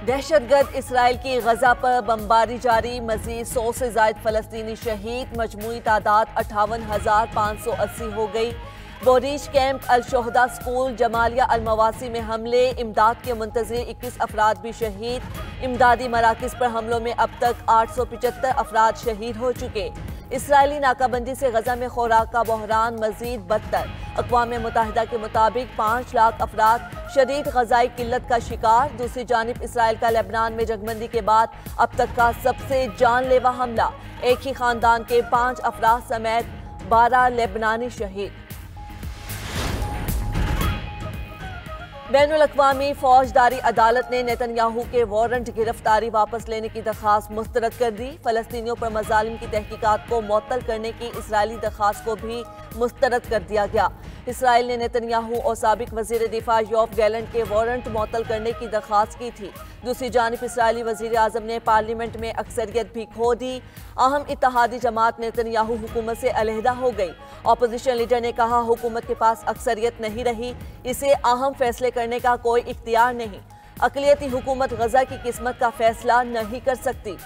दहशतगर्द Israel की गजा पर बमबारी जारी, मजीद 100 से ज्यादा फलस्तीनी शहीद, मजमूई तादाद 58,580 हो गई। बोरीज कैंप अल-शोहदा स्कूल जमालिया अल-मवासी में हमले, इमदाद के मुंतज़िर 21 अफराद भी शहीद। इमदादी मराकिज पर हमलों में अब तक 875 अफराद शहीद हो चुके। इसराइली नाकाबंदी से गजा में खुराक का बहरान मजीद बदतर, अक़वाम मुत्तहिदा के मुताबिक 5 लाख अफराद शदीद ग़ज़ाई किल्लत का शिकार। दूसरी जानिब इसराइल का लेबनान में जंगबंदी के बाद अब तक का सबसे जानलेवा हमला, एक ही खानदान के 5 अफराद समेत 12 लेबनानी शहीद। बैनुल-अक़वामी फौजदारी अदालत ने नेतन्याहू के वारंट गिरफ्तारी वापस लेने की दरख्वास्त मुस्तरद कर दी। फ़लस्तीनियों पर मज़ालिम की तहकीकात को मुअत्तल करने की इसराइली दरख्वास्त को भी मुस्तरद कर दिया गया। इसराइल ने नेतन्याहू और साबिक वज़ीर दिफा योव गैलेंट के वारंट मुअत्तल करने की दरख्वास्त की थी। दूसरी जानिब इसराइली वज़ीर आज़म ने पार्लियामेंट में अक्सरियत भी खो दी। अहम इत्तेहादी जमात नेतन्याहू हुकूमत से अलहदा हो गई। अपोजिशन लीडर ने कहा, हुकूमत के पास अक्सरियत नहीं रही, इसे अहम फैसले करने का कोई इख्तियार नहीं। अक़लियती हुकूमत गजा की किस्मत का फैसला नहीं कर सकती।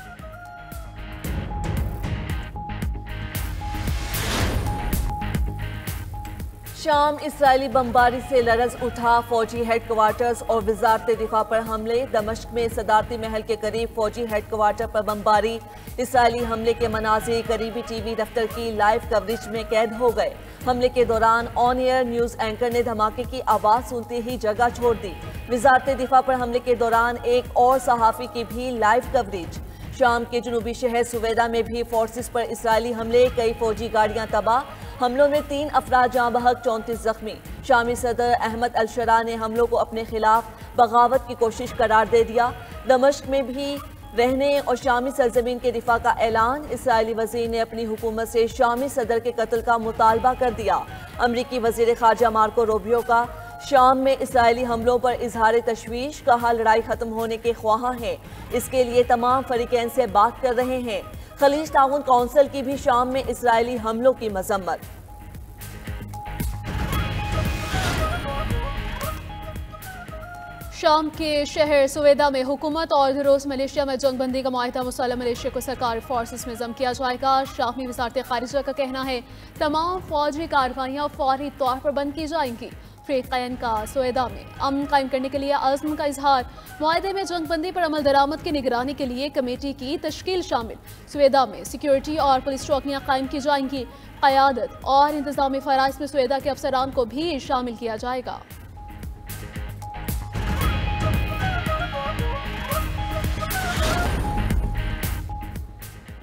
शाम इसराइली बमबारी से लरज़ उठा, फौजी हेडक्वार्टर्स और वजारत दिफा पर हमले। दमिश्क में सदारती महल के करीब फौजी हेडक्वार्टर पर बमबारी, इसराइली हमले के मनाज़िर करीबी टीवी दफ्तर की लाइव कवरेज में कैद हो गए। हमले के दौरान ऑन एयर न्यूज़ एंकर ने धमाके की आवाज़ सुनते ही जगह छोड़ दी। वजारत दिफा पर हमले के दौरान एक और सहाफ़ी की भी लाइव कवरेज। शाम के जनूबी शहर सुवेदा में भी फोर्सेस पर इसराइली हमले, कई फौजी गाड़ियां तबाह। हमलों में 3 अफराद जाँ बहक, 34 जख्मी। शामी सदर अहमद अल-शरा ने हमलों को अपने खिलाफ बगावत की कोशिश करार दे दिया। दमिश्क में भी रहने और शामी सरजमीन के दिफा का ऐलान। इसराइली वज़ीर ने अपनी हुकूमत से शामी सदर के कत्ल का मुतालबा कर दिया। अमरीकी वज़ीर ख़ारजा मार्को रूबियो का शाम में इसराइली हमलों पर इजहार तशवीश, कहा लड़ाई खत्म होने के ख्वाह हैं, इसके लिए तमाम फरीकैन से बात कर रहे हैं। खलीज ताउन कौंसिल की भी शाम में इसराइली हमलों की मजम्मत। शाम के शहर सुवेदा में हुकूमत और रोज मलेशिया में जंगबंदी का मुआहदा मुसल्लह मलेशिया को सरकारी फोर्सेस में जम किया जाएगा। शामी वज़ारत ख़ारिजा का कहना है तमाम फौजी कार्रवाइयाँ फौरी तौर पर बंद की जाएंगी। फ़रीक़ैन का सुवेदा में अमन कायम करने के लिए अज़्म का इजहार, मुआहदे में जंगबंदी पर अमल दरामद की निगरानी के लिए कमेटी की तश्कील शामिल। सुवेदा में सिक्योरिटी और पुलिस चौकियाँ कायम की जाएंगी। क़यादत और इंतज़ामी फ़राइज़ में सुवेदा के अफसरान को भी शामिल किया जाएगा।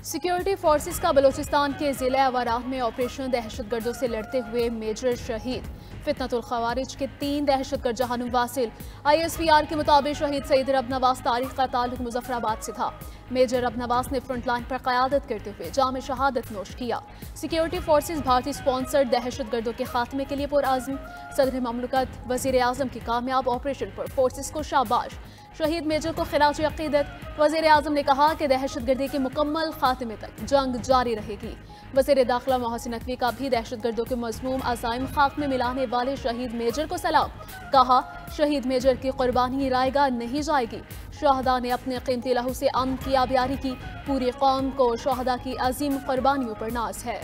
सिक्योरिटी फोर्सेस का बलूचिस्तान के ज़िले अवाराह में ऑपरेशन दहशतगर्दों से लड़ते हुए मेजर शहीद। फितनतुल ख़वारिज के 3 दहशतगर्द जहानुम वासिल। ISPR के मुताबिक शहीद सईद रब नवाज तारीख का ताल्लुक मुजफ्फराबाद से था। मेजर रब नवाज ने फ्रंट लाइन पर क़यादत करते हुए जाम शहादत नोश किया। सिक्योरिटी फोर्सेस भारतीय स्पॉन्सर्ड दहशतगर्दों के खात्मे के लिए पुरअज़्म। सदर ममलकत वज़ीर आज़म की कामयाब ऑपरेशन पर फोर्सेस को शाबाश। शहीद मेजर को खिराज अक़ीदत। वज़ीर आज़म ने कहा कि दहशतगर्दी के मुकम्मल खात्मे तक जंग जारी रहेगी। वज़ीर दाखिला मोहसिन नकवी का भी दहशतगर्दों के मज़मूम अज़ाइम खाक में मिलाने वाले शहीद मेजर को सलाम। कहा, शहीद मेजर की कुर्बानी रायगा नहीं जाएगी। शहदा ने अपने कीमती लहू से अमन की आबियारी की। पूरी कौम को शहदा की अजीम कुर्बानियों पर नाज है।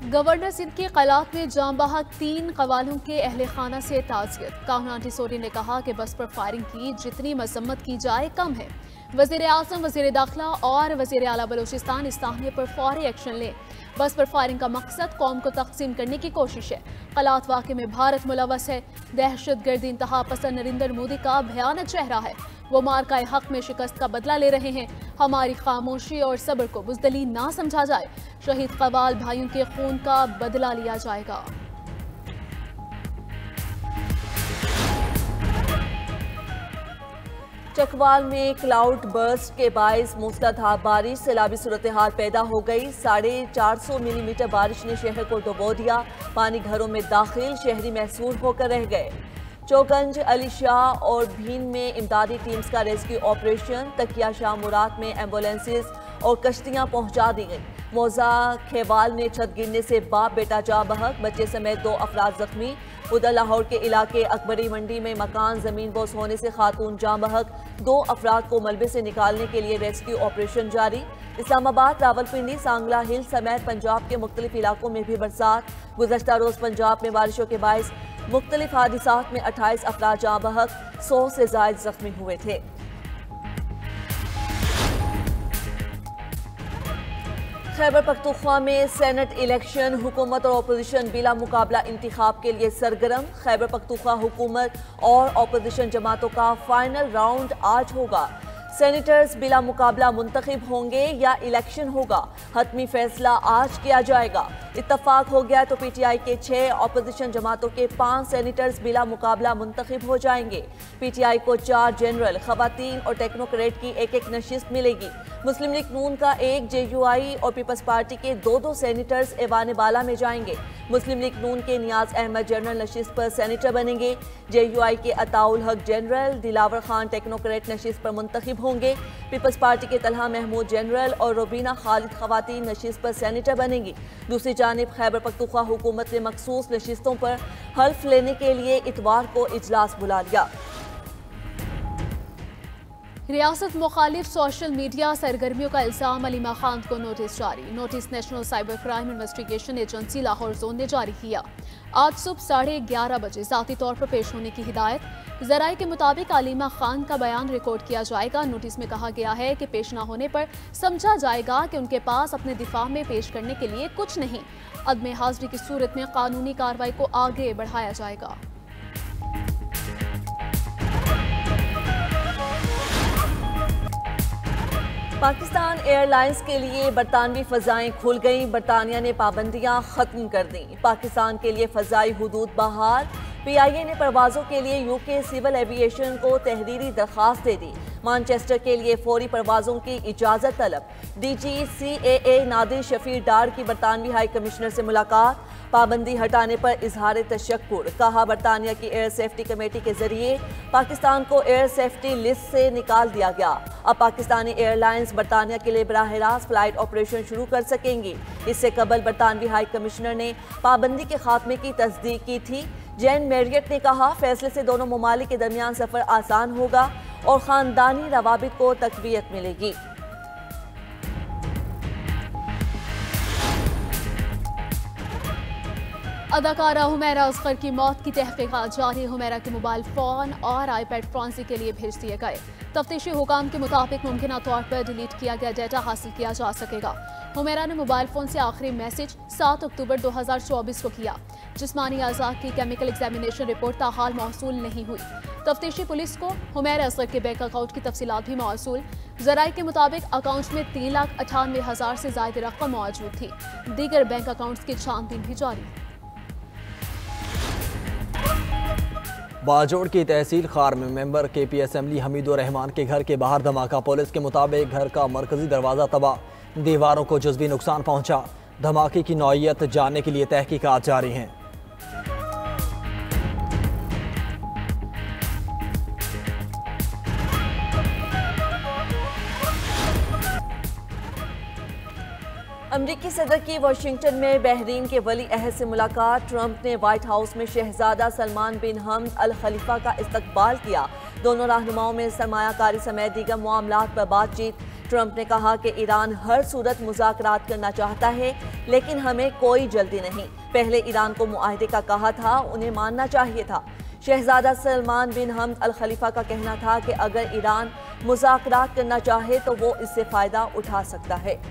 गवर्नर सिंध की क़लात में जाम बहक 3 कवालों के अहले खाना से ताज़ियत। कान्हा टिसोरी ने कहा कि बस पर फायरिंग की जितनी मजम्मत की जाए कम है। वज़ीर आज़म, वज़ीर दाखिला और वज़ीर आला बलूचिस्तान इस ताहने पर फौरी एक्शन लें। बस पर फायरिंग का मकसद कौम को तकसीम करने की कोशिश है। क़लात वाक़े में भारत मुलव्वस है। दहशतगर्दी इंतहा पसंद नरेंद्र मोदी का भयानक चेहरा है। वो मार्का हक में शिकस्त का बदला ले रहे हैं। हमारी खामोशी और सब्र को बुज़दली ना समझा जाए। शहीद कवाल भाइयों के खून का बदला लिया जाएगा। चकवाल में क्लाउड बर्स्ट के बायस मूसलाधार बारिश, सैलाबी सूरत हाल पैदा हो गई। 450 मिलीमीटर बारिश ने शहर को डुबो दिया। पानी घरों में दाखिल, शहरी महसूर होकर रह गए। चौगंज, अली शाह और भीन में इमदादी टीम्स का रेस्क्यू ऑपरेशन। तकिया शाह मुराद में एम्बुलेंसेस और कश्तियां पहुंचा दी गई। मौजा खेवाल में छत गिरने से बाप बेटा जाँ बहक, बच्चे समेत 2 अफराद जख्मी। उधर लाहौर के इलाके अकबरी मंडी में मकान जमीन बोस होने से खातून जाँ बहक, 2 अफराद को मलबे से निकालने के लिए रेस्क्यू ऑपरेशन जारी। इस्लामाबाद, रावलपिंडी, सांगला हिल समेत पंजाब के मुख्तलिफ इलाकों में भी बरसात। गुज़श्ता रोज पंजाब में बारिशों के बायस मुख्तलिफ हादिसात में 28 अफराद जाँ बहक, 100 से ज़ायद जख्मी हुए थे। खैबर पख्तूनख्वा में सेनेट इलेक्शन, हुकूमत और अपोजिशन बिला मुकाबला इंतखाब के लिए सरगर्म। खैबर पख्तूनख्वा हुकूमत और अपोजिशन जमातों का फाइनल राउंड आज होगा। सेनेटर्स बिला मुकाबला मुंतखब होंगे या इलेक्शन होगा, हतमी फैसला आज किया जाएगा। इत्तफाक हो गया तो पीटीआई के 6, अपोजिशन जमातों के 5 सेनेटर्स बिला मुकाबला मुंतखब हो जाएंगे। पीटीआई को 4 जनरल, खवातीन और टेक्नोक्रेट की 1-1 नशिस्त मिलेगी। मुस्लिम लीग नून का 1, जेयूआई और पीपल्स पार्टी के 2-2 सेनेटर्स ऐवान बाला में जाएंगे। मुस्लिम लीग नून के नियाज अहमद जनरल नशिस्त पर सेनेटर बनेंगे। जेयूआई के अताउल हक जनरल, दिलावर खान टेक्नोक्रेट नशिस्त पर मुंतखब होंगे। पीपल्स पार्टी के तलहा महमूद जनरल और रुबीना खालिद खवातीन नशिस्त पर सेनेटर बनेंगी। दूसरी जानिब खैबर पख्तूनख्वा हुकूमत ने मखसूस नशिस्तों पर हल्फ लेने के लिए इतवार को इजलास बुला लिया। रियासत मुखालिफ सोशल मीडिया सरगर्मियों का इल्जाम, अलीमा खान को नोटिस जारी। Notice national cyber crime investigation agency Lahore zone ने जारी किया। आज सुबह 11:30 बजे ज़ाती तौर पर पेश होने की हिदायत। ज़राए के मुताबिक अलीमा खान का बयान रिकॉर्ड किया जाएगा। नोटिस में कहा गया है कि पेश न होने पर समझा जाएगा कि उनके पास अपने दिफा में पेश करने के लिए कुछ नहीं। अदम हाज़िरी की सूरत में कानूनी कार्रवाई को आगे बढ़ाया जाएगा। पाकिस्तान एयरलाइंस के लिए बरतानवी फ़ज़ाएं खुल गईं। बरतानिया ने पाबंदियां ख़त्म कर दी। पाकिस्तान के लिए फ़ज़ाई हुदूद बहाल। पीआईए ने परवाज़ों के लिए यूके सिविल एविएशन को तहरीरी दरख्वास्त दे दी। मानचेस्टर के लिए फौरी परवाज़ों की इजाज़त तलब। DGCAA नादिर शफीर डार की बरतानवी हाई कमिश्नर से मुलाकात। पाबंदी हटाने पर इजहार तशक्कुर। कहा, बरतानिया की एयर सेफ्टी कमेटी के जरिए पाकिस्तान को एयर सेफ्टी लिस्ट से निकाल दिया गया। अब पाकिस्तानी एयरलाइंस बरतानिया के लिए बराह रास्त फ्लाइट ऑपरेशन शुरू कर सकेंगी। इससे कबल बरतानवी हाई कमिश्नर ने पाबंदी के खात्मे की तस्दीक की थी। जैन मैरियट ने कहा, फैसले से दोनों ममालिक के दरमियान सफ़र आसान होगा और ख़ानदानी रवाबित को तक़वियत मिलेगी। अदाकारा हुमैरा असगर की मौत की तहकीकात जारी। हुमैरा के मोबाइल फ़ोन और आईपैड फॉरेंसिक के लिए भेज दिए गए। तफ्तीशी हुकाम के मुताबिक मुमकिन तौर पर डिलीट किया गया डेटा हासिल किया जा सकेगा। हुमैरा ने मोबाइल फ़ोन से आखिरी मैसेज 7 अक्टूबर 2024 को किया। जिस्मानी अज़ा की केमिकल एग्जामिनेशन रिपोर्ट ताहाल मौसूल नहीं हुई। तफ्तीशी पुलिस को हुमैरा असगर के बैंक अकाउंट की तफसीलात भी मौसूल। ज़राए के मुताबिक अकाउंट में 3,98,000 से ज़ायद रकम मौजूद थी। दीगर बैंक अकाउंट्स की छानबीन भी जारी। बाजोड़ की तहसील खार में member KP assembly Hamidur Rahman के घर के बाहर धमाका। पुलिस के मुताबिक घर का मरकजी दरवाज़ा तबाह, दीवारों को जुज़वी नुकसान पहुंचा। धमाके की नौइयत जानने के लिए तहकीकात जारी हैं। अमरीकी सदर की वाशिंगटन में बहरीन के वली अहद से मुलाकात। ट्रंप ने व्हाइट हाउस में शहजादा सलमान बिन हमद अल खलीफा का इस्तकबाल किया। दोनों रहनुमाओं में सरमायाकारी समेत दीगर मामलात पर बातचीत। ट्रंप ने कहा कि ईरान हर सूरत मुज़ाकरात करना चाहता है, लेकिन हमें कोई जल्दी नहीं। पहले ईरान को मुआहदे का कहा था, उन्हें मानना चाहिए था। शहजादा सलमान बिन हमद अल खलीफा का कहना था कि अगर ईरान मुज़ाकरात करना चाहे तो वो इससे फ़ायदा उठा सकता है।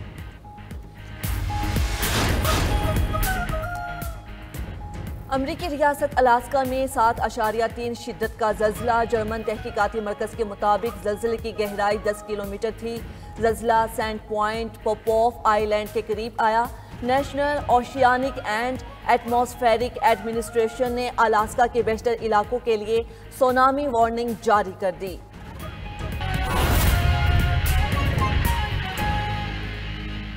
अमरीकी रियासत अलास्का में 7.3 शिद्दत का ज़ल्ज़ला। जर्मन तहकीकाती मरकज़ के मुताबिक ज़ल्ज़ले की गहराई 10 किलोमीटर थी। ज़ल्ज़ला सैंड पॉइंट पोपोफ आइलैंड के करीब आया। National oceanic and atmospheric administration ने अलास्का के वेस्टर्न इलाकों के लिए सुनामी वार्निंग जारी कर दी।